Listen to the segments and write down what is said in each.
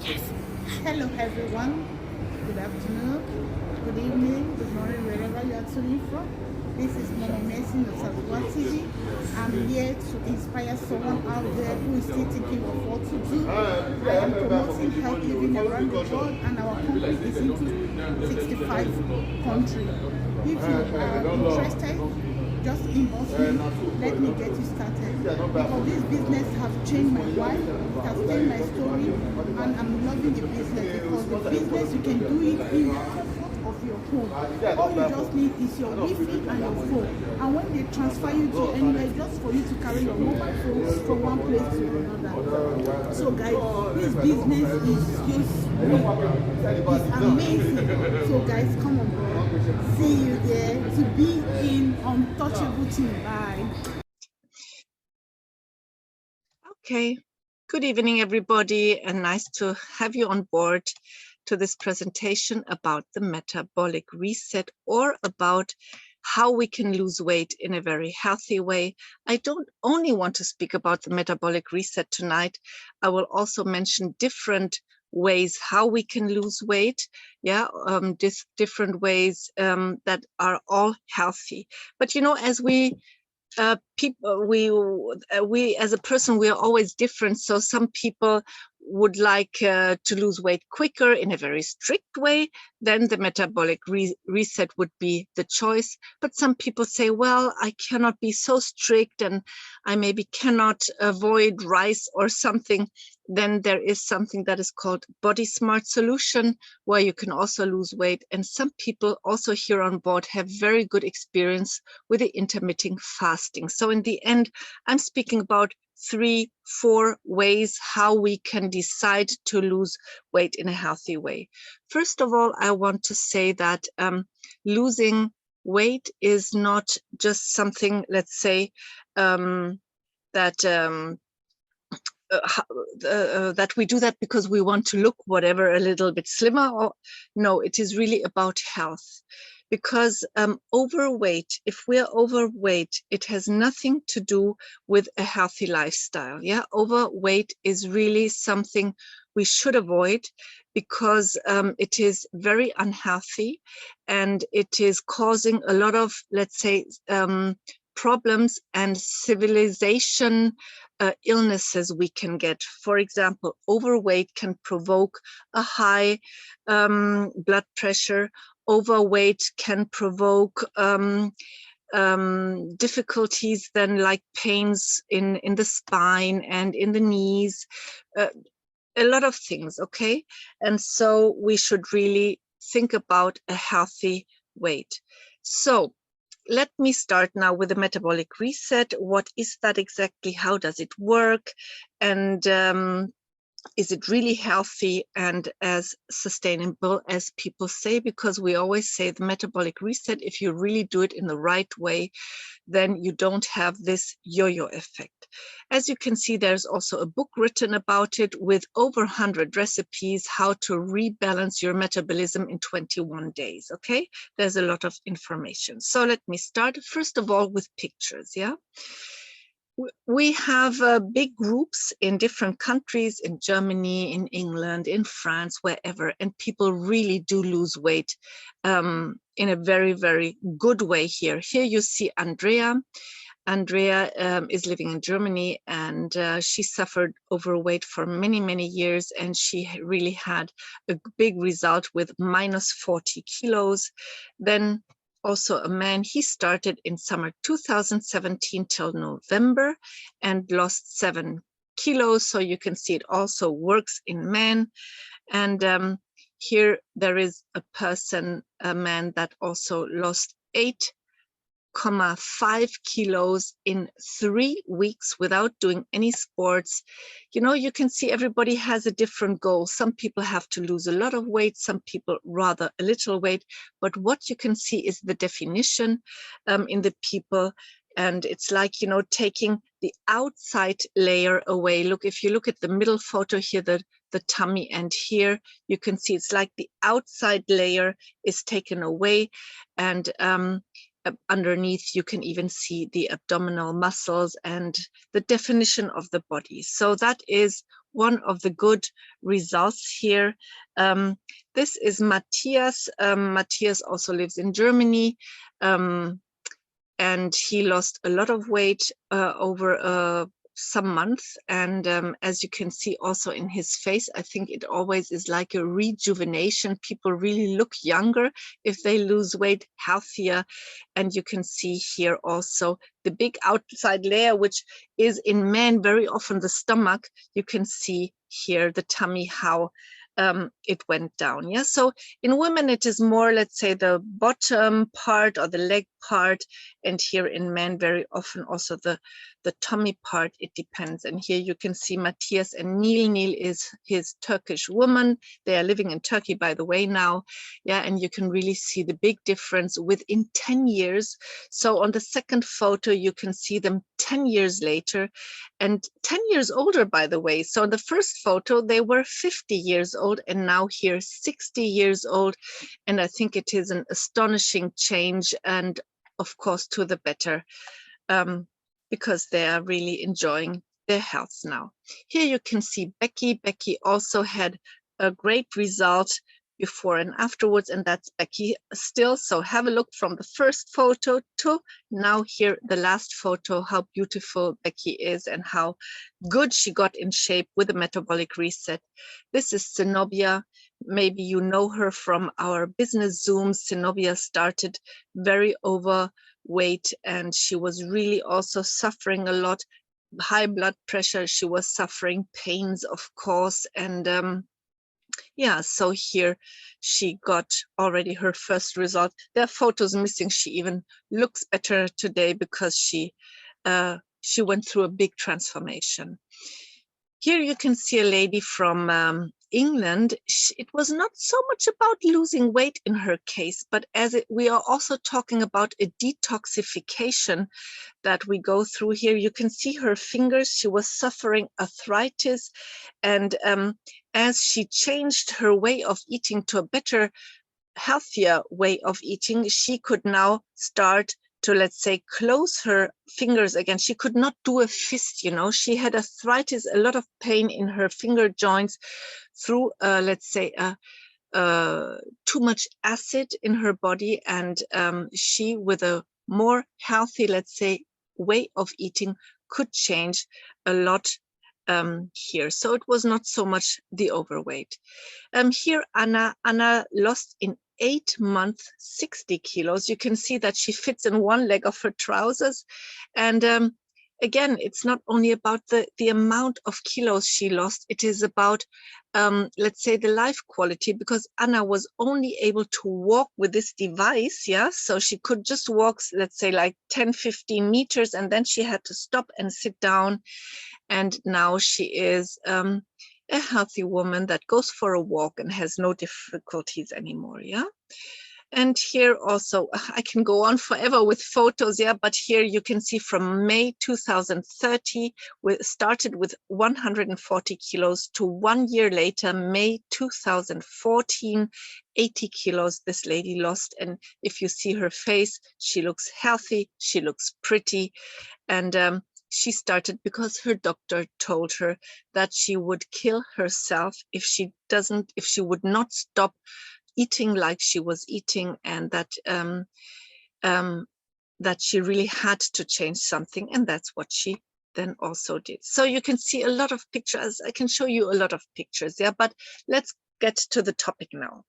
Hello everyone, good afternoon, good evening, good morning, wherever you are tuning from. This is Mama Mercy of Salwa TV. I'm here to inspire someone out there who is still thinking of what to do. I am promoting health living around the world and our company is into 65 countries. If you are interested, just inbox me, let me get you started. Because this business has changed my life, it has changed my story, and I'm loving the business because the business you can do it in the comfort of your home. All you just need is your Wi-Fi and your phone. And when they transfer you to anywhere, just for you to carry your mobile phone from one place to another. So guys, this business is just it's amazing. So guys, come on board. See you there to be in Untouchable Team. Bye. Okay, good evening, everybody, and nice to have you on board to this presentation about the metabolic reset or about how we can lose weight in a very healthy way. I don't only want to speak about the metabolic reset tonight. I will also mention different ways how we can lose weight, different ways that are all healthy. But you know, as we as a person, we are always different. So some people would like to lose weight quicker in a very strict way, then the metabolic reset would be the choice. But some people say, well, I cannot be so strict and I maybe cannot avoid rice or something. Then there is something that is called Body Smart Solution, where you can also lose weight. And some people also here on board have very good experience with the intermittent fasting. So in the end, I'm speaking about 3-4 ways how we can decide to lose weight in a healthy way. First of all, I want to say that losing weight is not just something, let's say, that we do that because we want to look whatever a little bit slimmer. Or no, it is really about health. Because overweight, if we're overweight, it has nothing to do with a healthy lifestyle. Yeah, overweight is really something we should avoid because it is very unhealthy and it is causing a lot of, let's say, problems and civilization illnesses we can get. For example, overweight can provoke a high blood pressure. Overweight can provoke difficulties then like pains in the spine and in the knees, a lot of things, okay? And so we should really think about a healthy weight. So let me start now with the metabolic reset. What is that exactly? How does it work? And is it really healthy and as sustainable as people say? Because we always say the metabolic reset, if you really do it in the right way, then you don't have this yo-yo effect. As you can see, there's also a book written about it with over 100 recipes, how to rebalance your metabolism in 21 days, okay? There's a lot of information. So let me start, first of all, with pictures, yeah? We have big groups in different countries, in Germany, in England, in France, wherever, and people really do lose weight in a very, very good way here. Here you see Andrea. Andrea is living in Germany and she suffered overweight for many, many years, and she really had a big result with minus 40 kilos. Then also a man, he started in summer 2017 till November and lost 7 kilos. So you can see it also works in men. And here there is a person, a man that also lost 8.5 kilos in 3 weeks without doing any sports. You know, you can see everybody has a different goal. Some people have to lose a lot of weight, some people rather a little weight, but what you can see is the definition in the people. And it's like, you know, taking the outside layer away. Look, if you look at the middle photo here, the tummy, and here you can see it's like the outside layer is taken away, and underneath you can even see the abdominal muscles and the definition of the body. So that is one of the good results here. This is Matthias. Matthias also lives in Germany, and he lost a lot of weight over some months. And as you can see also in his face, I think it always is like a rejuvenation. People really look younger if they lose weight, healthier. And you can see here also the big outside layer, which is in men very often the stomach. You can see here the tummy, how it went down. Yeah, so in women it is more, let's say, the bottom part or the leg part, and here in men very often also the tummy part. It depends. And here you can see Matthias and Neil. Neil is his Turkish woman. They are living in Turkey, by the way, now. Yeah, and you can really see the big difference within 10 years. So on the second photo you can see them 10 years later, and 10 years older, by the way. So in the first photo they were 50 years old, and now here 60 years old. And I think it is an astonishing change, and of course to the better, because they are really enjoying their health now. Here you can see Becky. Becky also had a great result before and afterwards, and that's Becky still. So have a look from the first photo to now here, the last photo, how beautiful Becky is and how good she got in shape with a metabolic reset. This is Zenobia. Maybe you know her from our business Zooms. Zenobia started very overweight, and she was really also suffering a lot, high blood pressure. She was suffering pains, of course, and yeah, so here she got already her first result. There are photos missing. She even looks better today because she went through a big transformation. Here you can see a lady from England. It was not so much about losing weight in her case, but we are also talking about a detoxification that we go through here. You can see her fingers. She was suffering arthritis, and as she changed her way of eating to a better, healthier way of eating, she could now start to, let's say, close her fingers again. She could not do a fist, you know. She had arthritis, a lot of pain in her finger joints through, let's say, too much acid in her body. And she, with a more healthy, let's say, way of eating, could change a lot here. So it was not so much the overweight. Here, Anna lost in 8 months 60 kilos. You can see that she fits in one leg of her trousers. And again, it's not only about the amount of kilos she lost, it is about, let's say, the life quality, because Anna was only able to walk with this device, yeah? So she could just walk, let's say, like 10, 15 meters, and then she had to stop and sit down. And now she is a healthy woman that goes for a walk and has no difficulties anymore, yeah? And here also, I can go on forever with photos, yeah, but here you can see from May 2030, we started with 140 kilos to 1 year later, May 2014, 80 kilos this lady lost. And if you see her face, she looks healthy, she looks pretty. And she started because her doctor told her that she would kill herself if she would not stop eating like she was eating, and that that she really had to change something, and that's what she then also did. So you can see a lot of pictures. I can show you a lot of pictures, yeah, but let's get to the topic now.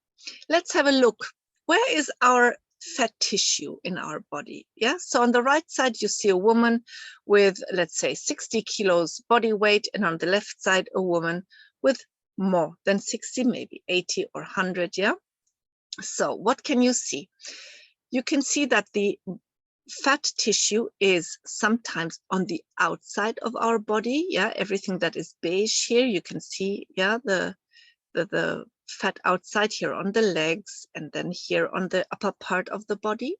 Let's have a look. Where is our fat tissue in our body? Yeah, so on the right side you see a woman with, let's say, 60 kilos body weight, and on the left side a woman with more than 60, maybe 80 or 100, yeah. So what can you see? You can see that the fat tissue is sometimes on the outside of our body, yeah, everything that is beige here, you can see, yeah, the fat outside here on the legs, and then here on the upper part of the body.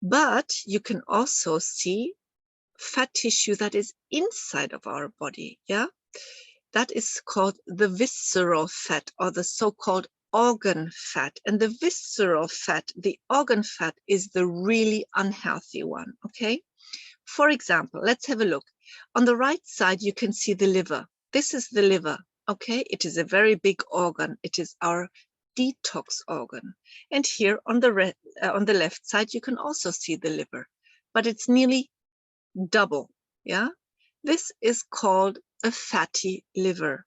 But you can also see fat tissue that is inside of our body, yeah. That is called the visceral fat, or the so-called organ fat. And the visceral fat, the organ fat, is the really unhealthy one, okay? For example, let's have a look. On the right side, you can see the liver. This is the liver, okay? It is a very big organ. It is our detox organ. And here on the left side, you can also see the liver, but it's nearly double, yeah? This is called a fatty liver.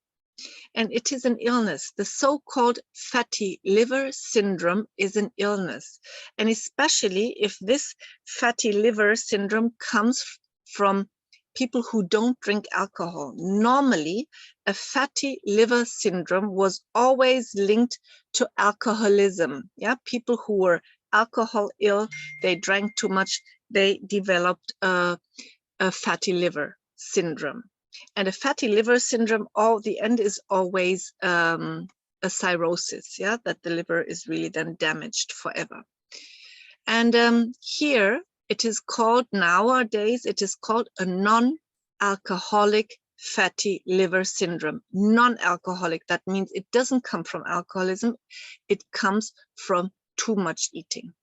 And it is an illness. The so-called fatty liver syndrome is an illness. And especially if this fatty liver syndrome comes from people who don't drink alcohol. Normally, a fatty liver syndrome was always linked to alcoholism. Yeah, people who were alcohol ill, they drank too much, they developed a fatty liver syndrome. And a fatty liver syndrome, the end is always a cirrhosis, yeah, that the liver is really then damaged forever. And here it is called, nowadays, it is called a non-alcoholic fatty liver syndrome. Non-alcoholic, that means it doesn't come from alcoholism, it comes from too much eating.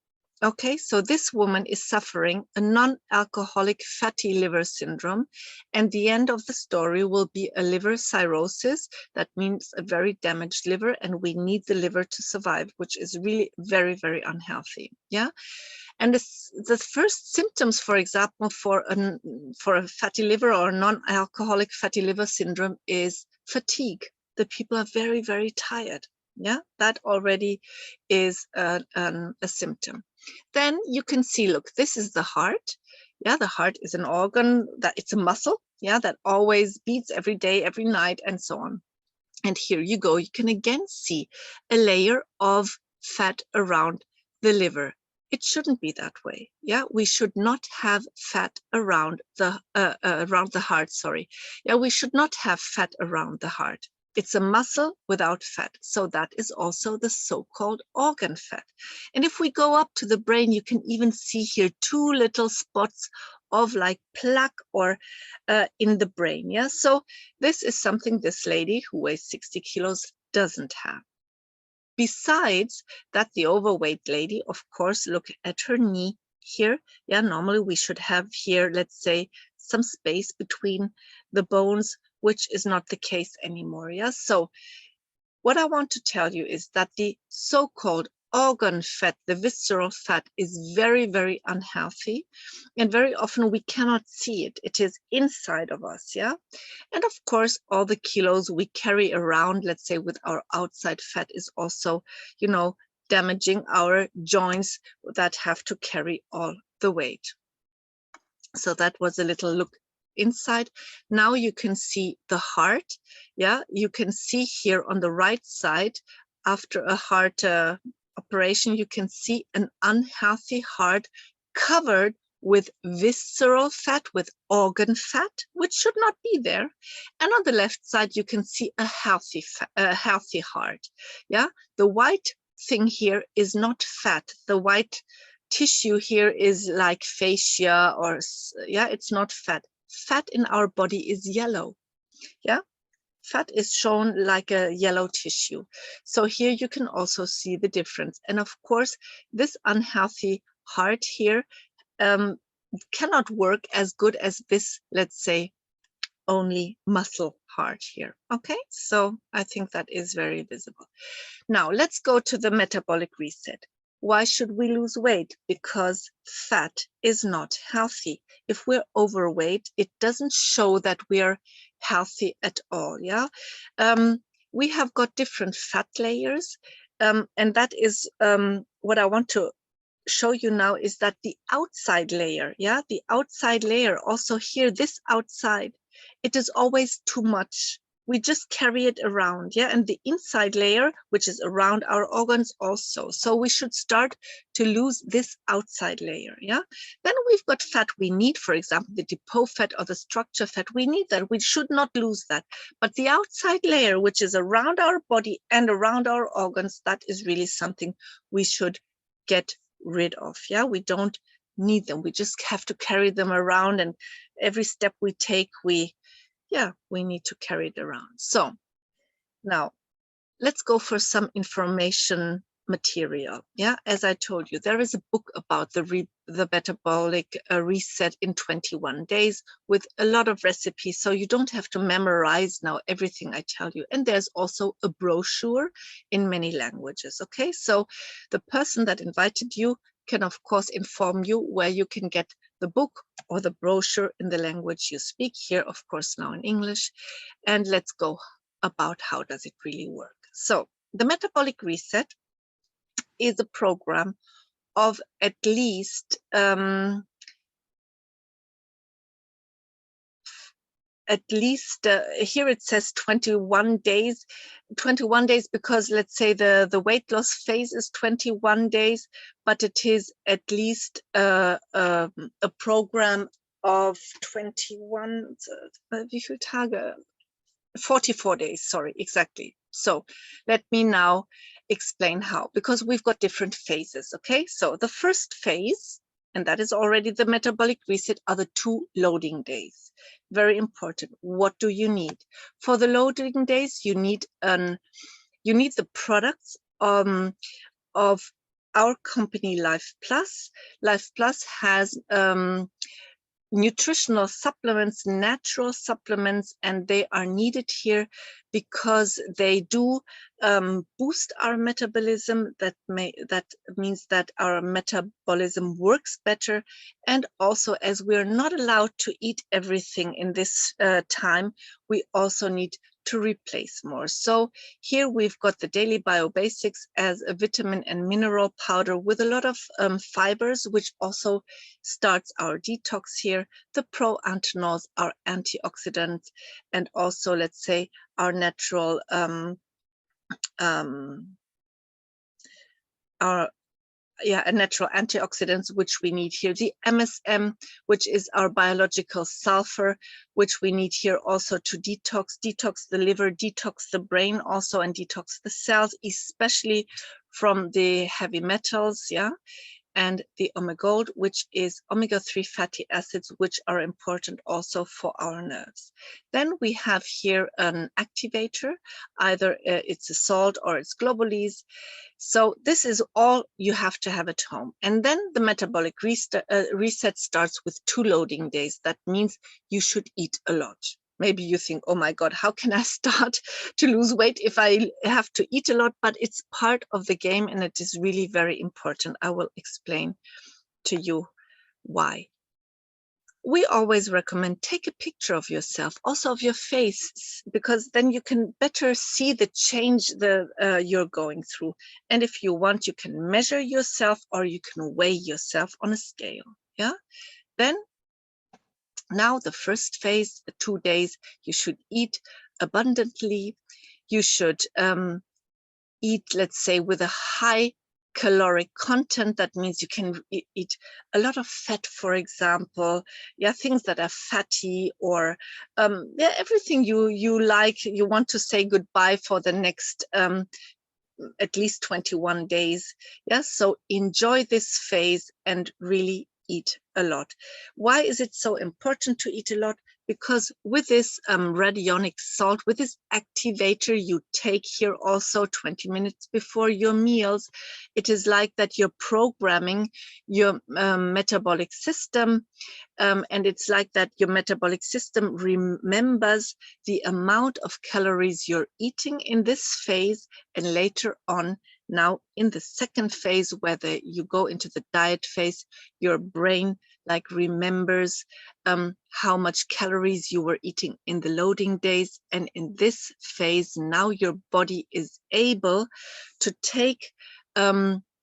Okay, so this woman is suffering a non-alcoholic fatty liver syndrome, and the end of the story will be a liver cirrhosis. That means a very damaged liver, and we need the liver to survive, which is really very, very unhealthy. Yeah, and the first symptoms, for example, for a fatty liver or non-alcoholic fatty liver syndrome is fatigue. The people are very, very tired. Yeah, that already is a symptom. Then you can see, look, this is the heart. Yeah, the heart is an organ, that it's a muscle, yeah, that always beats every day, every night, and so on. And here you go, you can again see a layer of fat around the liver. It shouldn't be that way. Yeah, we should not have fat around the heart. Sorry. Yeah, we should not have fat around the heart. It's a muscle without fat. So that is also the so-called organ fat. And if we go up to the brain, you can even see here 2 little spots of like plaque or in the brain. Yeah, so this is something this lady who weighs 60 kilos doesn't have. Besides that, the overweight lady, of course, look at her knee here. Yeah, normally we should have here, let's say, some space between the bones, which is not the case anymore. Yeah, so what I want to tell you is that the so-called organ fat, the visceral fat, is very, very unhealthy, and very often we cannot see it. It is inside of us, yeah? And of course, all the kilos we carry around, let's say with our outside fat, is also, you know, damaging our joints that have to carry all the weight. So that was a little look inside. Now you can see the heart. Yeah, you can see here on the right side, after a heart operation, you can see an unhealthy heart covered with visceral fat, with organ fat, which should not be there. And on the left side, you can see a healthy heart. Yeah, the white thing here is not fat. The white tissue here is like fascia, or yeah, it's not fat. Fat in our body is yellow. Yeah, fat is shown like a yellow tissue. So here you can also see the difference. And of course, this unhealthy heart here cannot work as good as this, let's say, only muscle heart here. Okay, so I think that is very visible. Now let's go to the metabolic reset. Why should we lose weight? Because fat is not healthy. If we're overweight, it doesn't show that we are healthy at all. Yeah, we have got different fat layers, and that is what I want to show you now, is that the outside layer, yeah, the outside layer, also here, this outside, it is always too much. We just carry it around, yeah, and the inside layer, which is around our organs, also. So we should start to lose this outside layer, yeah. Then we've got fat we need, for example, the depot fat or the structure fat. We need that. We should not lose that. But the outside layer, which is around our body and around our organs, that is really something we should get rid of. Yeah, we don't need them. We just have to carry them around, and every step we take, we need to carry it around. So now let's go for some information material. Yeah, as I told you, there is a book about the metabolic reset in 21 days with a lot of recipes, so you don't have to memorize now everything I tell you. And there's also a brochure in many languages. Okay, so the person that invited you can of course inform you where you can get the book or the brochure in the language you speak. Here of course now in English. And let's go about how does it really work. So the metabolic reset is a program of at least here it says 21 days because let's say the weight loss phase is 21 days, but it is at least a program of 21 wie viele Tage? 44 days, sorry, exactly. So let me now explain how, because we've got different phases. Okay, so the first phase, and that is already the metabolic reset, are the 2 loading days. Very important. What do you need for the loading days? You need the products of our company Life Plus. Life Plus has nutritional supplements, natural supplements, and they are needed here because they do boost our metabolism. That means that our metabolism works better, and also as we are not allowed to eat everything in this time, we also need to replace more. So here we've got the Daily Bio Basics as a vitamin and mineral powder with a lot of fibers, which also starts our detox here. The Pro-Anthenols are antioxidants, and also let's say our natural natural antioxidants, which we need here. The MSM, which is our biological sulfur, which we need here also to detox the liver, detox the brain also, and detox the cells, especially from the heavy metals, yeah. And the Omegold, which is omega-3 fatty acids, which are important also for our nerves. Then we have here an activator, either it's a salt or it's Globulis. So this is all you have to have at home. And then the metabolic reset starts with 2 loading days. That means you should eat a lot. Maybe you think, oh my God, how can I start to lose weight if I have to eat a lot? But it's part of the game, and it is really very important. I will explain to you why. We always recommend take a picture of yourself, also of your face, because then you can better see the change you're going through. And if you want, you can measure yourself or you can weigh yourself on a scale. Yeah. Then now the first phase, the 2 days, you should eat abundantly. You should eat, let's say, with a high caloric content. That means you can eat a lot of fat, for example, yeah, things that are fatty, or everything you like, you want to say goodbye for the next at least 21 days. Yeah, so enjoy this phase and really eat a lot. Why is it so important to eat a lot? Because with this radionic salt, with this activator you take here also 20 minutes before your meals, it is like that you're programming your metabolic system, and it's like that your metabolic system remembers the amount of calories you're eating in this phase, and later on, now in the second phase, whether you go into the diet phase, your brain like remembers how much calories you were eating in the loading days. And in this phase, now your body is able to take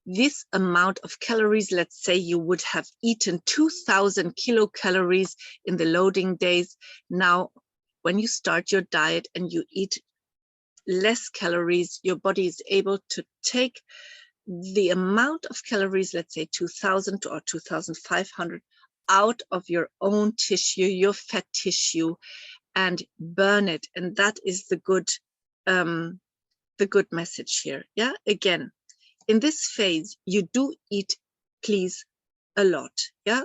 this amount of calories. Let's say you would have eaten 2,000 kilocalories in the loading days. Now, when you start your diet and you eat less calories, your body is able to take the amount of calories, let's say 2,000 or 2,500, out of your own tissue, your fat tissue, and burn it. And that is the good message here. Yeah, again, in this phase, you do eat, please, a lot. Yeah,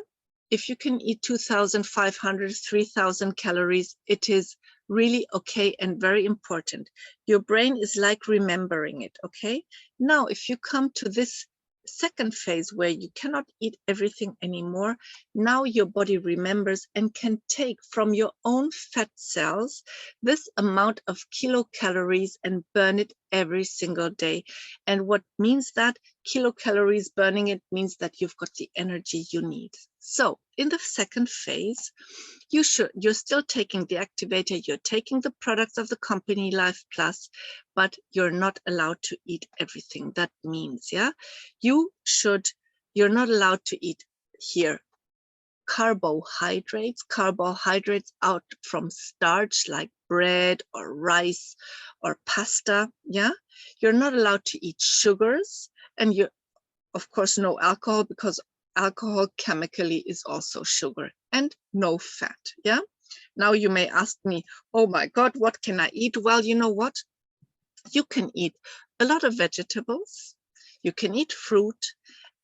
if you can eat 2,500, 3,000 calories, it is really okay and very important. Your brain is like remembering it, okay? Now, if you come to this second phase where you cannot eat everything anymore, now your body remembers and can take from your own fat cells this amount of kilocalories and burn it every single day. And what means that kilocalories burning it means that you've got the energy you need. So in the second phase, you're still taking the activator, you're taking the products of the company Life Plus, but you're not allowed to eat everything. That means, yeah, you're not allowed to eat here carbohydrates out from starch like bread or rice or pasta. Yeah, you're not allowed to eat sugars, and you, of course, no alcohol, because alcohol chemically is also sugar, and no fat. Yeah. Now you may ask me, oh my God, what can I eat? Well, you know what? You can eat a lot of vegetables, you can eat fruit,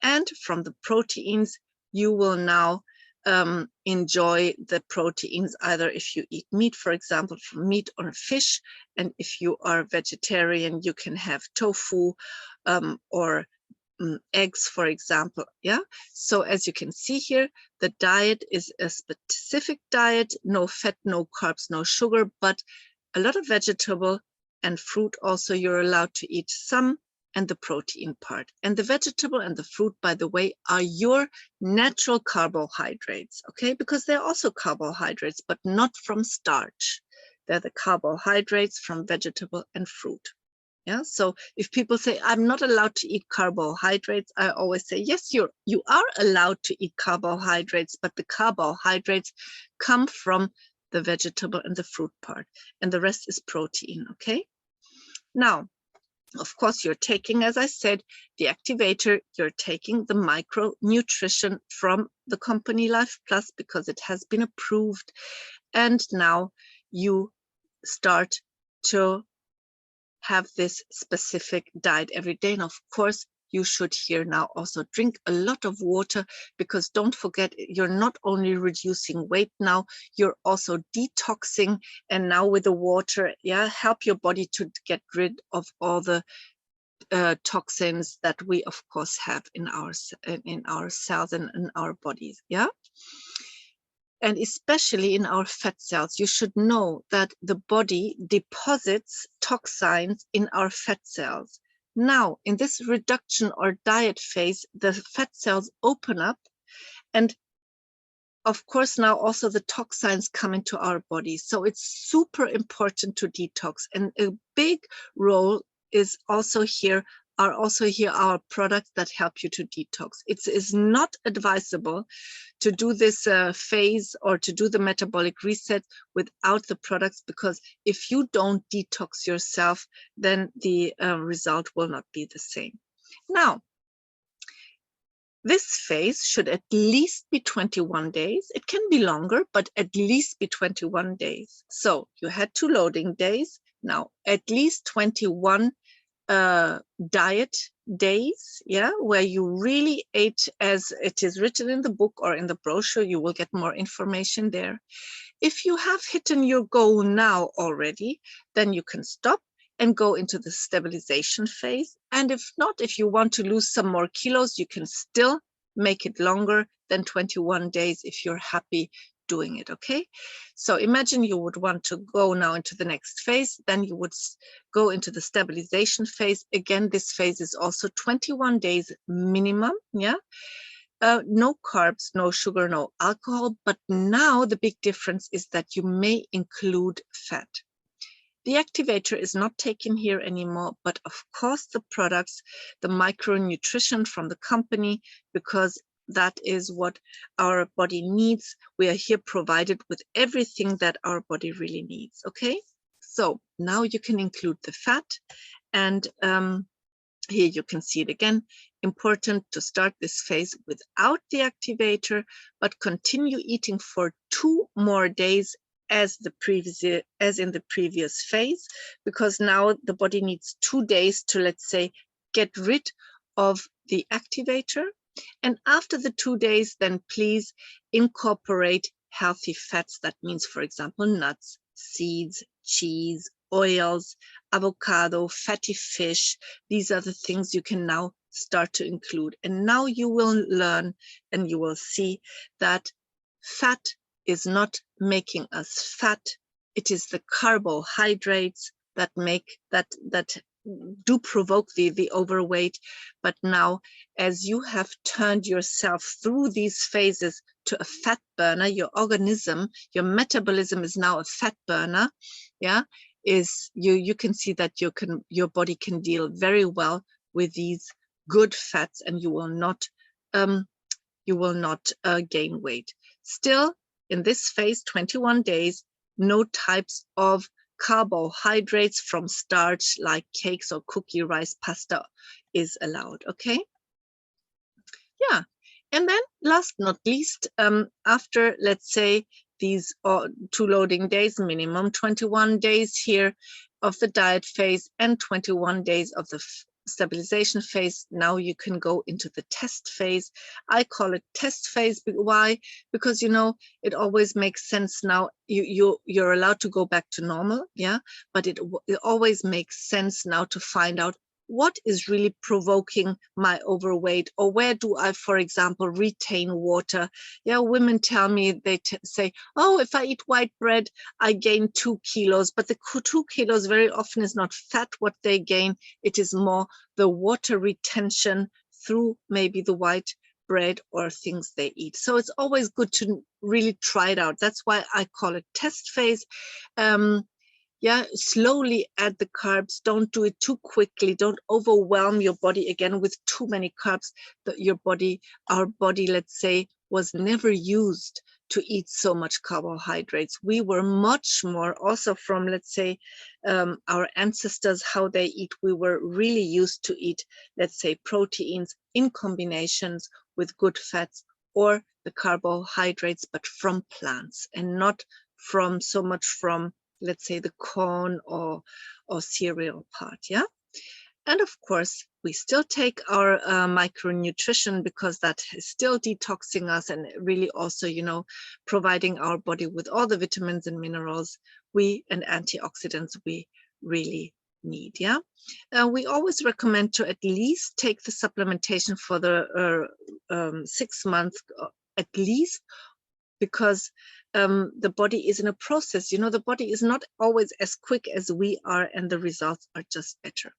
and from the proteins, you will now enjoy the proteins either if you eat meat, for example, from meat or fish. And if you are vegetarian, you can have tofu or eggs, for example. Yeah. So as you can see here, the diet is a specific diet, no fat, no carbs, no sugar, but a lot of vegetable and fruit also you're allowed to eat some, and the protein part. And the vegetable and the fruit, by the way, are your natural carbohydrates, okay? Because they're also carbohydrates, but not from starch. They're the carbohydrates from vegetable and fruit. Yeah, so if people say, I'm not allowed to eat carbohydrates, I always say, yes, you are allowed to eat carbohydrates, but the carbohydrates come from the vegetable and the fruit part, and the rest is protein, okay? Now, of course, you're taking, as I said, the activator, you're taking the micronutrition from the company Life Plus because it has been approved, and now you start to have this specific diet every day. And of course, you should here now also drink a lot of water, because don't forget, you're not only reducing weight now, you're also detoxing. And now with the water, yeah, help your body to get rid of all the toxins that we of course have in our cells and in our bodies. Yeah. And especially in our fat cells, you should know that the body deposits toxins in our fat cells. Now, in this reduction or diet phase, the fat cells open up, and of course, now also the toxins come into our body. So it's super important to detox. And a big role is also here, are also here our products that help you to detox. It is not advisable to do this phase or to do the metabolic reset without the products, because if you don't detox yourself, then the result will not be the same. Now, this phase should at least be 21 days. It can be longer, but at least be 21 days. So you had 2 loading days. Now, at least 21 diet days, yeah, where you really ate as it is written in the book or in the brochure. You will get more information there. If you have hit your goal now already, then you can stop and go into the stabilization phase. And if not, if you want to lose some more kilos, you can still make it longer than 21 days if you're happy doing it, okay? So imagine you would want to go now into the next phase, then you would go into the stabilization phase. Again, this phase is also 21 days minimum, yeah? No carbs, no sugar, no alcohol, but now the big difference is that you may include fat. The activator is not taken here anymore, but of course the products, the micronutrition from the company, because that is what our body needs. We are here provided with everything that our body really needs, okay? So now you can include the fat, and here you can see it again. Important to start this phase without the activator, but continue eating for 2 more days as in the previous phase, because now the body needs 2 days to, let's say, get rid of the activator. And after the 2 days, then please incorporate healthy fats. That means, for example, nuts, seeds, cheese, oils, avocado, fatty fish. These are the things you can now start to include. And now you will learn and you will see that fat is not making us fat. It is the carbohydrates that do provoke the overweight. But now, as you have turned yourself through these phases to a fat burner, your organism, your metabolism is now a fat burner. Yeah, you can see that your body can deal very well with these good fats, and you will not gain weight. Still, in this phase, 21 days, no types of carbohydrates from starch like cakes or cookie, rice, pasta is allowed. Okay. Yeah. And then last not least, after, let's say, these 2 loading days, minimum 21 days here of the diet phase and 21 days of the stabilization phase, now you can go into the test phase. I call it test phase. Why? Because, you know, it always makes sense now. You're allowed to go back to normal, yeah, but it always makes sense now to find out what is really provoking my overweight, or where do I, for example, retain water? Yeah, women tell me, they say, oh, if I eat white bread, I gain 2 kilos, but the 2 kilos very often is not fat what they gain. It is more the water retention through maybe the white bread or things they eat. So it's always good to really try it out. That's why I call it test phase. Yeah, slowly add the carbs. Don't do it too quickly. Don't overwhelm your body again with too many carbs. Our body, let's say, was never used to eat so much carbohydrates. We were much more, also from, let's say, our ancestors, how they eat. We were really used to eat, let's say, proteins in combinations with good fats or the carbohydrates, but from plants and not from so much from, let's say, the corn or cereal part. Yeah. And of course, we still take our micronutrition, because that is still detoxing us and really also, you know, providing our body with all the vitamins and minerals and antioxidants we really need. Yeah. We always recommend to at least take the supplementation for the 6 months at least, because the body is in a process. You know, the body is not always as quick as we are, and the results are just better.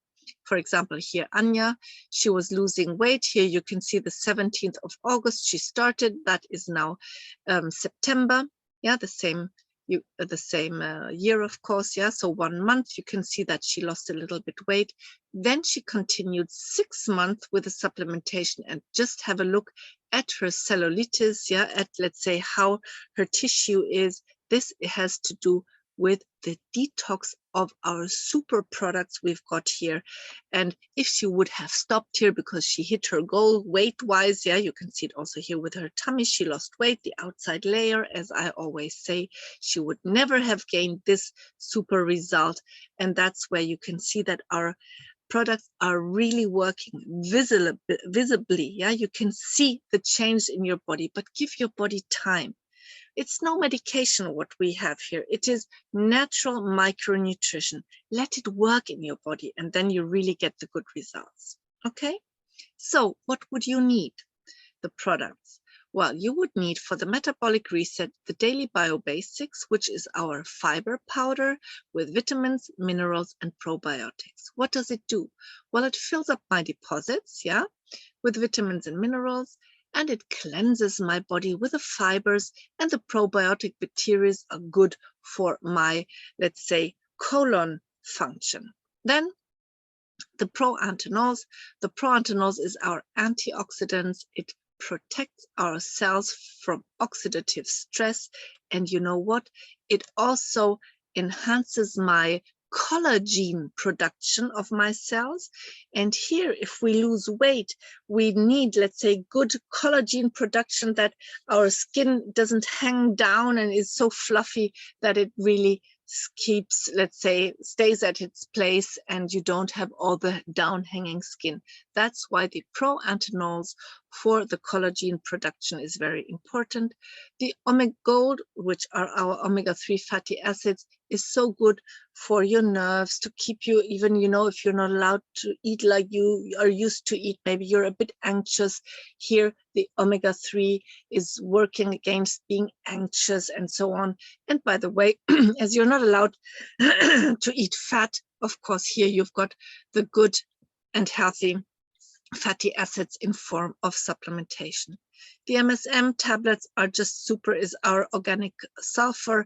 For example, here, Anya, she was losing weight. Here you can see the 17th of August she started. That is now September. Yeah, the same year, of course. Yeah, so 1 month, you can see that she lost a little bit weight. Then she continued 6 months with the supplementation, and just have a look at her cellulitis, yeah, at, let's say, how her tissue is. This has to do with the detox of our super products we've got here. And if she would have stopped here because she hit her goal weight-wise, yeah, you can see it also here with her tummy, she lost weight, the outside layer, as I always say, she would never have gained this super result. And that's where you can see that our products are really working visibly. Yeah, you can see the change in your body, but give your body time. It's no medication what we have here. It is natural micronutrition. Let it work in your body, and then you really get the good results. Okay, so what would you need? The products. Well, you would need for the metabolic reset the Daily Bio Basics, which is our fiber powder with vitamins, minerals, and probiotics. What does it do? Well, it fills up my deposits, yeah, with vitamins and minerals, and it cleanses my body with the fibers, and the probiotic bacteria are good for my, let's say, colon function. Then the proanthenols. The proanthenols is our antioxidants. It protects our cells from oxidative stress. And you know what? It also enhances my collagen production of my cells. And here, if we lose weight, we need, let's say, good collagen production, that our skin doesn't hang down and is so fluffy that it really keeps, let's say, stays at its place, and you don't have all the down hanging skin. That's why the proanthenols for the collagen production is very important. The Omega Gold, which are our omega-3 fatty acids, is so good for your nerves, to keep you, even, you know, if you're not allowed to eat like you are used to eat, maybe you're a bit anxious. Here, the omega-3 is working against being anxious and so on. And by the way, as you're not allowed to eat fat, of course, here you've got the good and healthy fatty acids in form of supplementation. The MSM tablets are just super, is our organic sulfur.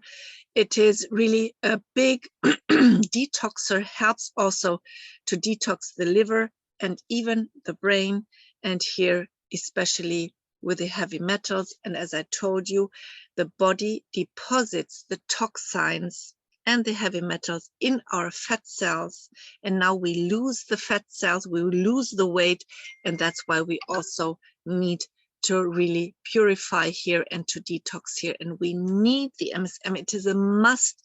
It is really a big detoxer, helps also to detox the liver and even the brain. And here, especially with the heavy metals. And as I told you, the body deposits the toxins and the heavy metals in our fat cells. And now we lose the fat cells, we lose the weight. And that's why we also need to really purify here and to detox here. And we need the MSM. It is a must.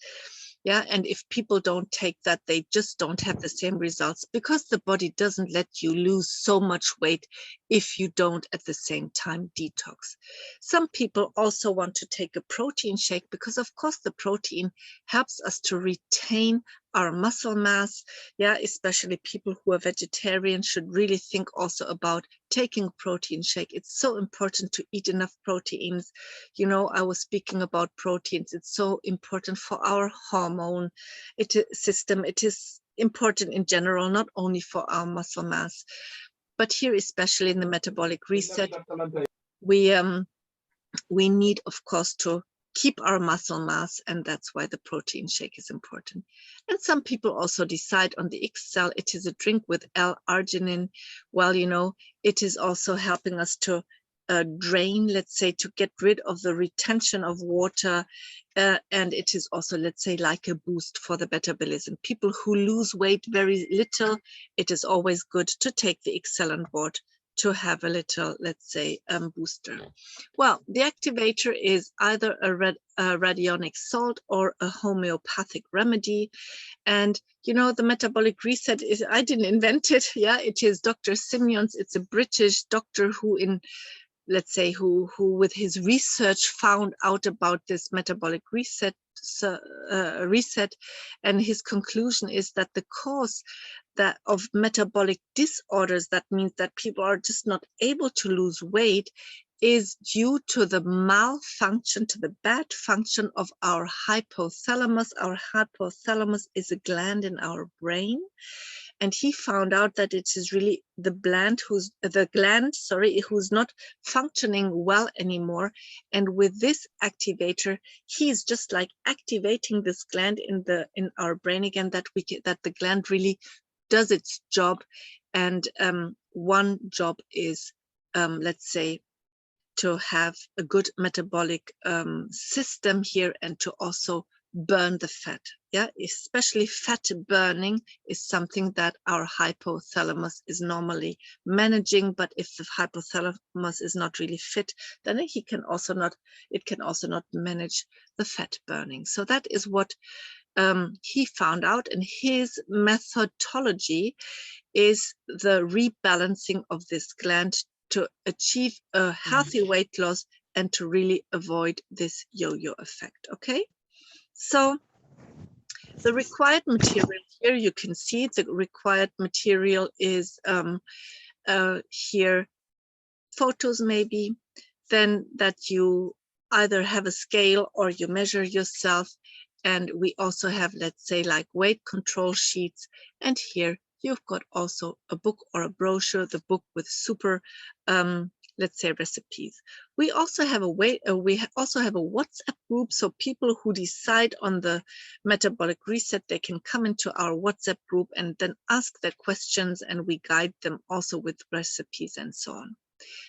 Yeah, and if people don't take that, they just don't have the same results, because the body doesn't let you lose so much weight if you don't at the same time detox. Some people also want to take a protein shake, because of course the protein helps us to retain our muscle mass. Yeah, especially people who are vegetarian should really think also about taking a protein shake. It's so important to eat enough proteins. You know, I was speaking about proteins. It's so important for our hormone system. It is important in general, not only for our muscle mass, but here, especially in the metabolic reset, we need, of course, to keep our muscle mass, and that's why the protein shake is important. And some people also decide on the XCell. It is a drink with L-arginine. Well, you know, it is also helping us to drain, let's say, to get rid of the retention of water. And it is also, let's say, like a boost for the metabolism. People who lose weight very little, it is always good to take the XCell on board to have a little, let's say, booster. Well, the activator is either a radionic salt or a homeopathic remedy. And, you know, the metabolic reset is, I didn't invent it. Yeah, it is Dr. Simeons. It's a British doctor who let's say, who with his research found out about this metabolic reset, and his conclusion is that the cause of metabolic disorders, that means that people are just not able to lose weight, is due to the malfunction, to the bad function of our hypothalamus. Our hypothalamus is a gland in our brain. And he found out that it is really the gland who's not functioning well anymore. And with this activator, he's just like activating this gland in our brain again, that the gland really does its job. And one job is, let's say, to have a good metabolic system here, and to also burn the fat. Yeah, especially fat burning is something that our hypothalamus is normally managing. But if the hypothalamus is not really fit, then it can also not manage the fat burning. So that is what he found out, and his methodology is the rebalancing of this gland to achieve a healthy weight loss and to really avoid this yo-yo effect. Okay, so the required material here, you can see the required material is here, photos maybe, then that you either have a scale or you measure yourself. And we also have, let's say, like weight control sheets. And here you've got also a book or a brochure, the book with super, let's say, recipes. We also have a WhatsApp group. So people who decide on the metabolic reset, they can come into our WhatsApp group and then ask their questions, and we guide them also with recipes and so on.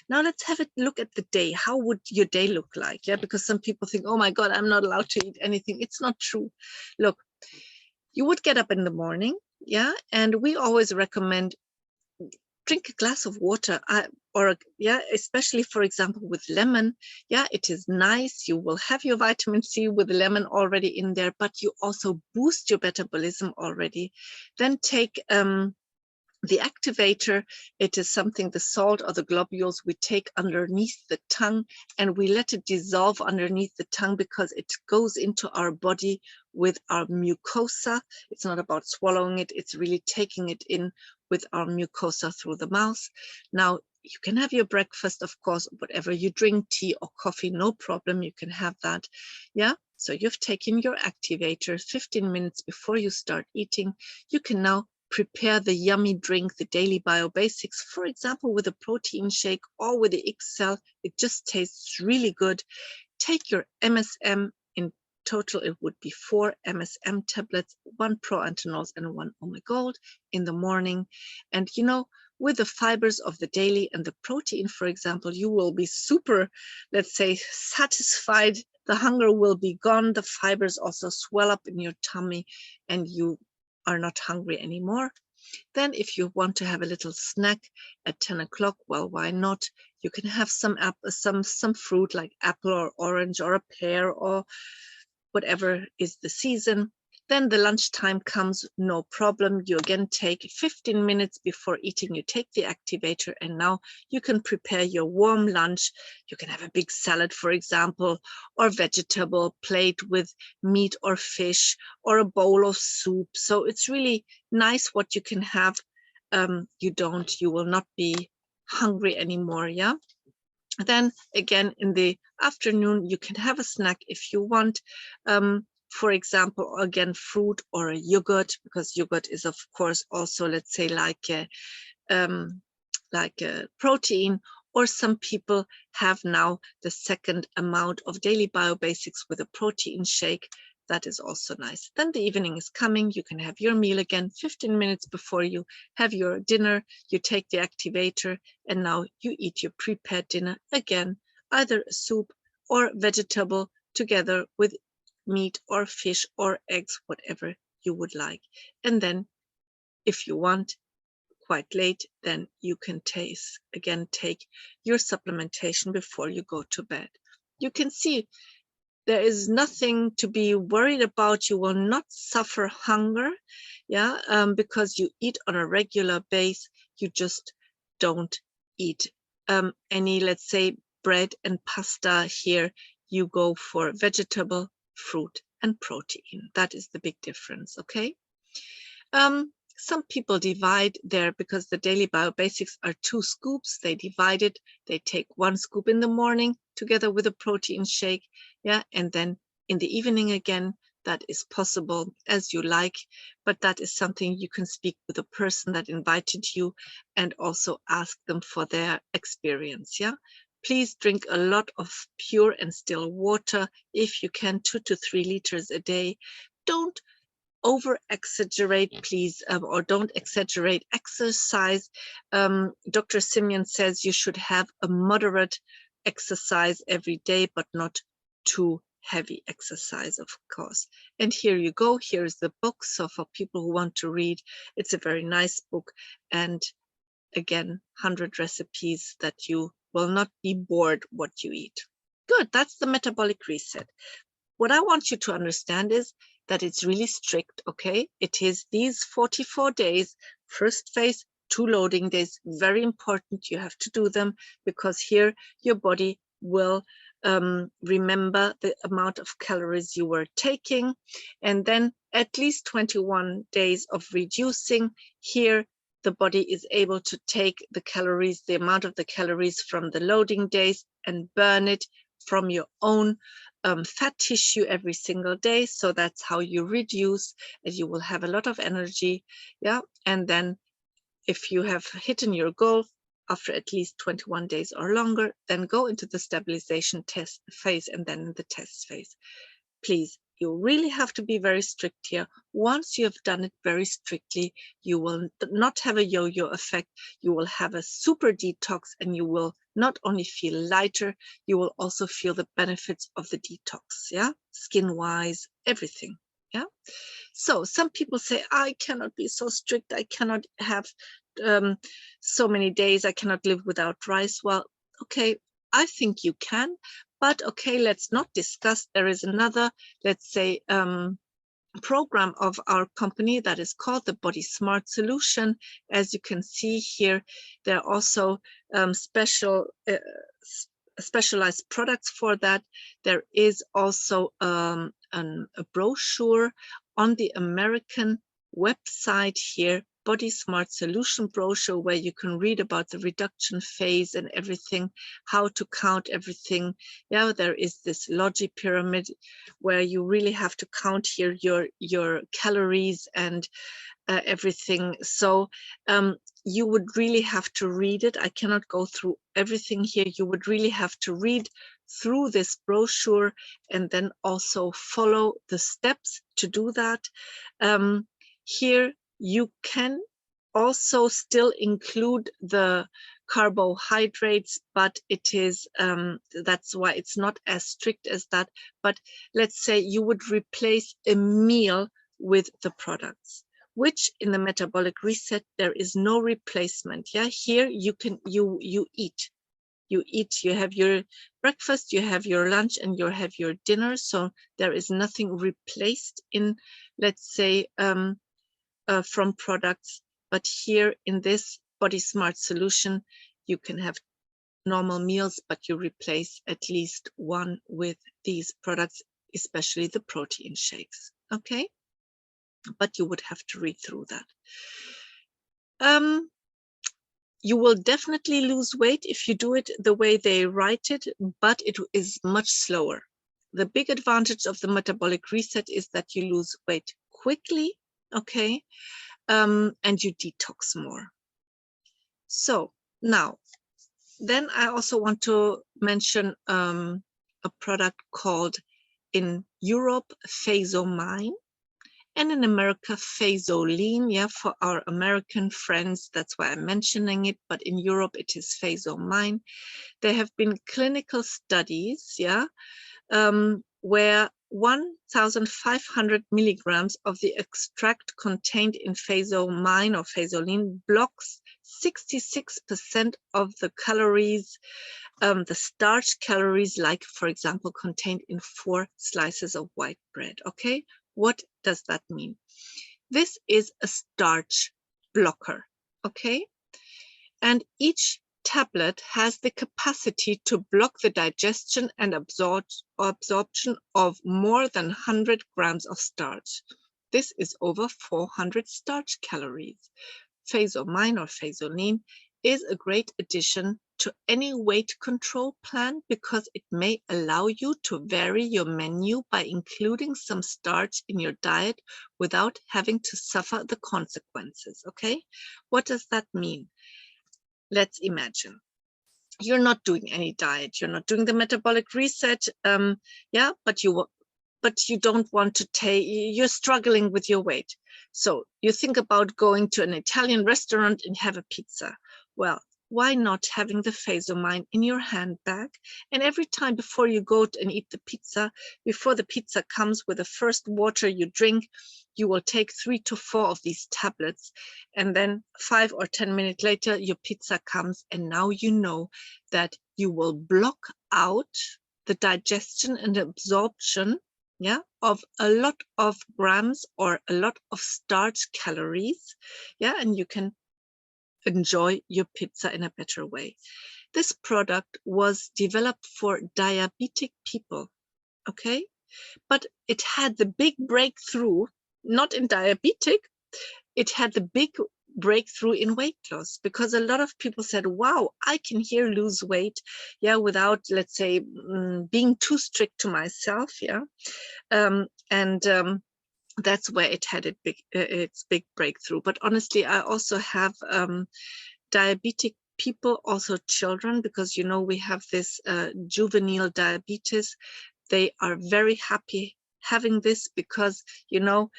Now let's have a look at the day. How would your day look like? Yeah, because some people think, oh my God, I'm not allowed to eat anything. It's not true. Look, you would get up in the morning, yeah, and we always recommend drink a glass of water, especially, for example, with lemon. Yeah, it is nice. You will have your vitamin C with the lemon already in there, but you also boost your metabolism already. Then take the activator. It is something, the salt or the globules we take underneath the tongue, and we let it dissolve underneath the tongue, because it goes into our body with our mucosa. It's not about swallowing it, it's really taking it in with our mucosa through the mouth. Now, you can have your breakfast, of course, whatever you drink, tea or coffee, no problem, you can have that. Yeah, so you've taken your activator 15 minutes before you start eating. You can now prepare the yummy drink, the Daily Bio Basics, for example, with a protein shake or with the XL. It just tastes really good. Take your MSM. In total, it would be 4 MSM tablets, 1 Proantanols and 1 Omegold in the morning. And you know, with the fibers of the daily and the protein, for example, you will be super, let's say, satisfied. The hunger will be gone. The fibers also swell up in your tummy and you are not hungry anymore. Then if you want to have a little snack at 10 o'clock, well, why not? You can have some fruit like apple or orange or a pear or whatever is the season. Then the lunchtime comes, no problem. You again take 15 minutes before eating, you take the activator, and now you can prepare your warm lunch. You can have a big salad, for example, or vegetable plate with meat or fish, or a bowl of soup. So it's really nice what you can have. You will not be hungry anymore, yeah? Then again, in the afternoon, you can have a snack if you want. For example, again, fruit or a yogurt, because yogurt is, of course, also, let's say, like a protein. Or some people have now the second amount of Daily Bio Basics with a protein shake. That is also nice. Then the evening is coming. You can have your meal again 15 minutes before you have your dinner. You take the activator and now you eat your prepared dinner again, either a soup or vegetable together with meat or fish or eggs, whatever you would like. And then if you want, quite late, then you can take your supplementation before you go to bed. You can see there is nothing to be worried about. You will not suffer hunger, yeah, because you eat on a regular base. You just don't eat any, let's say, bread and pasta. Here you go for vegetable, fruit, and protein. That is the big difference, okay? Some people divide there, because the Daily Bio Basics are 2 scoops. They divide it. They take 1 scoop in the morning together with a protein shake, yeah, and then in the evening again. That is possible as you like, but that is something you can speak with the person that invited you and also ask them for their experience, yeah. Please drink a lot of pure and still water if you can, 2 to 3 liters a day. Don't over exaggerate, please, or don't exaggerate exercise. Dr. Simeon says you should have a moderate exercise every day, but not too heavy exercise, of course. And here you go. Here's the book. So for people who want to read, it's a very nice book. And again, 100 recipes that you will not be bored what you eat. Good. That's the metabolic reset. What I want you to understand is that it's really strict, okay? It is these 44 days, first phase, 2 loading days, very important. You have to do them because here your body will remember the amount of calories you were taking, and then at least 21 days of reducing. Here the body is able to take the calories, the amount of the calories from the loading days, and burn it from your own fat tissue every single day. So that's how you reduce, and you will have a lot of energy, yeah. And then if you have hit your goal after at least 21 days or longer, then go into the stabilization test phase and then the test phase. Please, you really have to be very strict here. Once you have done it very strictly, you will not have a yo-yo effect. You will have a super detox, and you will not only feel lighter, you will also feel the benefits of the detox, yeah, skin-wise, everything, yeah. So some people say, I cannot be so strict, I cannot have so many days, I cannot live without rice. Well, okay, I think you can, but okay, let's not discuss. There is another, let's say, program of our company that is called the Body Smart Solution. As you can see here, there are also specialized products for that. There is also a brochure on the American website here, Body Smart Solution brochure, where you can read about the reduction phase and everything, how to count everything. Yeah, there is this logic pyramid where you really have to count here your calories and everything. So you would really have to read it. I cannot go through everything here. You would really have to read through this brochure and then also follow the steps to do that. Here you can also still include the carbohydrates, but it is that's why it's not as strict as that. But let's say you would replace a meal with the products, which in the metabolic reset there is no replacement. Yeah, here you can you eat, you have your breakfast, you have your lunch, and you have your dinner. So there is nothing replaced in, let's say, from products. But here in this Body Smart solution, you can have normal meals, but you replace at least one with these products, especially the protein shakes. Okay, but you would have to read through that. You will definitely lose weight if you do it the way they write it, but it is much slower. The big advantage of the metabolic reset is that you lose weight quickly, okay, and you detox more. So now, then I also want to mention a product called in Europe Phasomine, and in America Phasoline. Yeah, for our American friends, that's why I'm mentioning it, but in Europe it is Phasomine. There have been clinical studies, yeah, where 1,500 milligrams of the extract contained in Phasomine or Phasoline blocks 66% of the calories, the starch calories, like, for example, contained in 4 slices of white bread. Okay, what does that mean? This is a starch blocker. Okay, and each tablet has the capacity to block the digestion and absorption of more than 100 grams of starch. This is over 400 starch calories. Phasomine or Phasoline is a great addition to any weight control plan because it may allow you to vary your menu by including some starch in your diet without having to suffer the consequences. Okay, what does that mean? Let's imagine you're not doing any diet, you're not doing the metabolic reset, yeah, but you don't want to take, you're struggling with your weight. So you think about going to an Italian restaurant and have a pizza. Well, why not having the Phasomine in your handbag? And every time before you go and eat the pizza, before the pizza comes with the first water you drink, you will take 3 to 4 of these tablets. And then 5 or 10 minutes later, your pizza comes. And now you know that you will block out the digestion and absorption, yeah, of a lot of grams or a lot of starch calories. Yeah, and you can enjoy your pizza in a better way. This product was developed for diabetic people, okay? But it had the big breakthrough, not in diabetic, it had the big breakthrough in weight loss, because a lot of people said, wow, I can here lose weight, yeah, without, let's say, being too strict to myself, yeah. That's where it had its big breakthrough. But honestly, I also have diabetic people, also children, because, you know, we have this juvenile diabetes. They are very happy having this because, you know,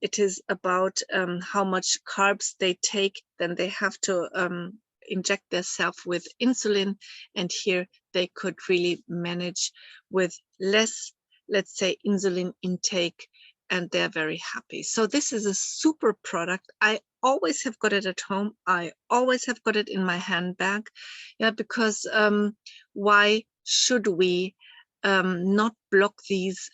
it is about how much carbs they take. Then they have to inject themselves with insulin, and here they could really manage with less, let's say, insulin intake, and they're very happy. So this is a super product. I always have got it at home. I always have got it in my handbag. Yeah, because why should we not block these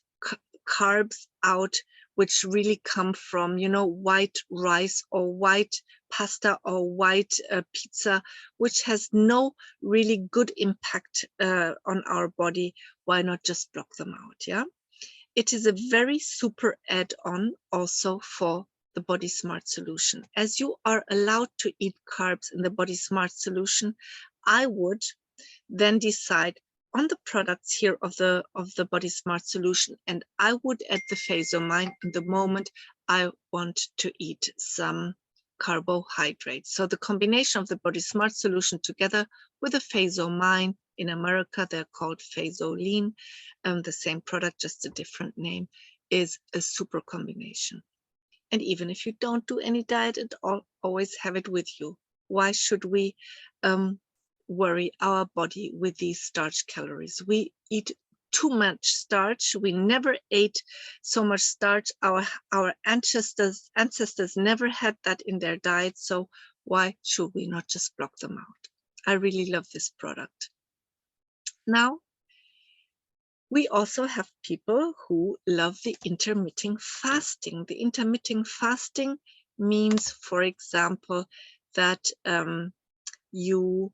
carbs out, which really come from, you know, white rice or white pasta or white pizza, which has no really good impact on our body? Why not just block them out? Yeah. it is a very super add-on also for the Body Smart solution. As you are allowed to eat carbs in the Body Smart solution, I would then decide on the products here of the Body Smart solution, and I would add the Phasomine in the moment I want to eat some carbohydrates. So the combination of the Body Smart solution together with the Phasomine, in America they're called Phasoline, the same product, just a different name, is a super combination. And even if you don't do any diet at all, always have it with you. Why should we worry our body with these starch calories? We eat too much starch. We never ate so much starch. Our ancestors never had that in their diet. So why should we not just block them out? I really love this product. Now, we also have people who love the intermittent fasting. The intermittent fasting means, for example, that you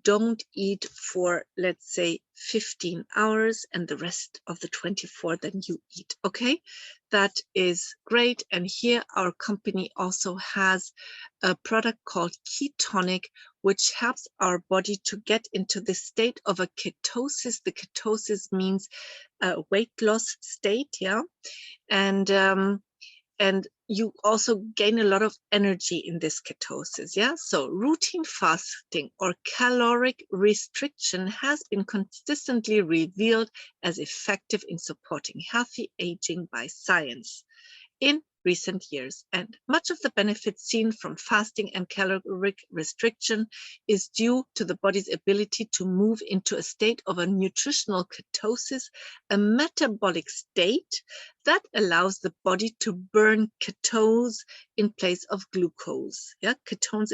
don't eat for, let's say, 15 hours and the rest of the 24 then you eat. Okay, that is great. And here our company also has a product called Ketonic, which helps our body to get into the state of a ketosis. The ketosis means a weight loss state, yeah, and you also gain a lot of energy in this ketosis, yeah? So routine fasting or caloric restriction has been consistently revealed as effective in supporting healthy aging by science in recent years. And much of the benefits seen from fasting and caloric restriction is due to the body's ability to move into a state of a nutritional ketosis, a metabolic state that allows the body to burn ketones in place of glucose. Yeah, ketones.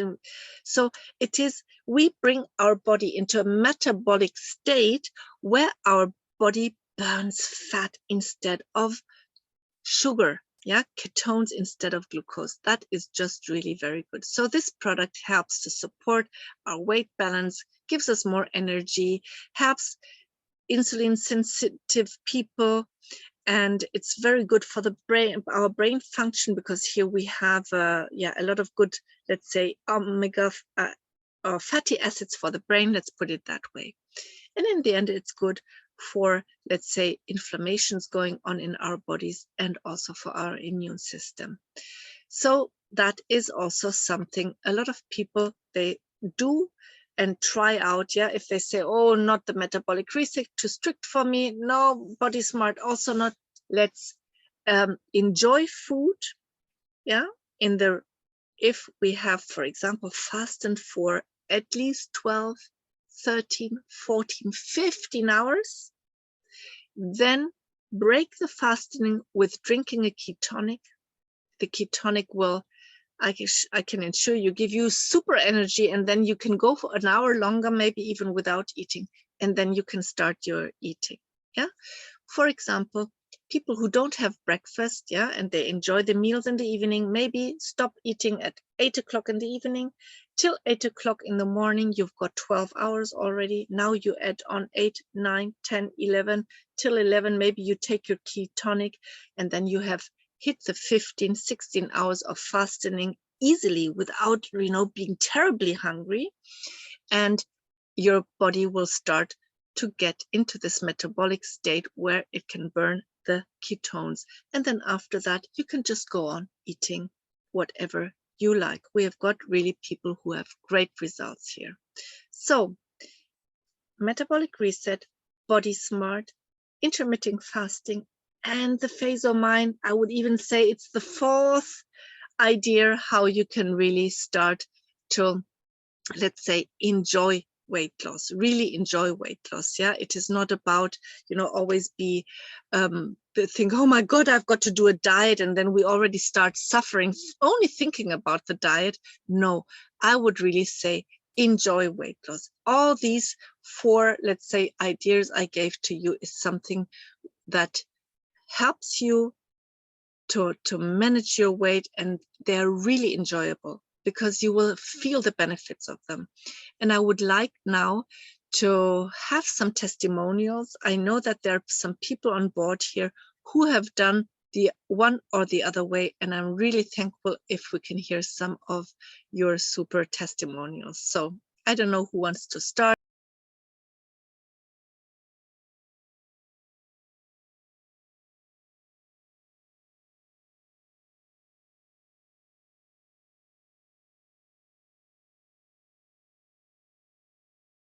So it is, we bring our body into a metabolic state where our body burns fat instead of sugar. Yeah, ketones instead of glucose. That is just really very good. So this product helps to support our weight balance, gives us more energy, helps insulin sensitive people, and it's very good for the brain, our brain function, because here we have a lot of good, let's say, omega or fatty acids for the brain, let's put it that way. And in the end, it's good for, let's say, inflammations going on in our bodies and also for our immune system. So that is also something a lot of people, they do and try out. Yeah, if they say, oh, not the metabolic reset, too strict for me. No, Body Smart also not. Let's enjoy food. Yeah, if we have, for example, fasted for at least 12, 13, 14, 15 hours, then break the fasting with drinking a ketonic. The ketonic will, I can ensure you, give you super energy, and then you can go for an hour longer, maybe even without eating, and then you can start your eating. Yeah, for example, people who don't have breakfast, yeah, and they enjoy the meals in the evening, maybe stop eating at 8 o'clock in the evening. Till 8 o'clock in the morning, you've got 12 hours already. Now you add on 8, 9, 10, 11. Till 11, maybe you take your ketonic, and then you have hit the 15, 16 hours of fasting easily without, being terribly hungry. And your body will start to get into this metabolic state where it can burn the ketones. And then after that, you can just go on eating whatever you like. We have got really people who have great results here. So metabolic reset, Body Smart, intermittent fasting, and the Phasomine. I would even say it's the fourth idea how you can really start to, let's say, enjoy weight loss, really enjoy weight loss. Yeah, it is not about, always be think, oh my God, I've got to do a diet, and then we already start suffering only thinking about the diet. No, I would really say enjoy weight loss. All these four, let's say, ideas I gave to you is something that helps you to manage your weight, and they're really enjoyable because you will feel the benefits of them. And I would like now to have some testimonials. I know that there are some people on board here who have done the one or the other way. And I'm really thankful if we can hear some of your super testimonials. So I don't know who wants to start.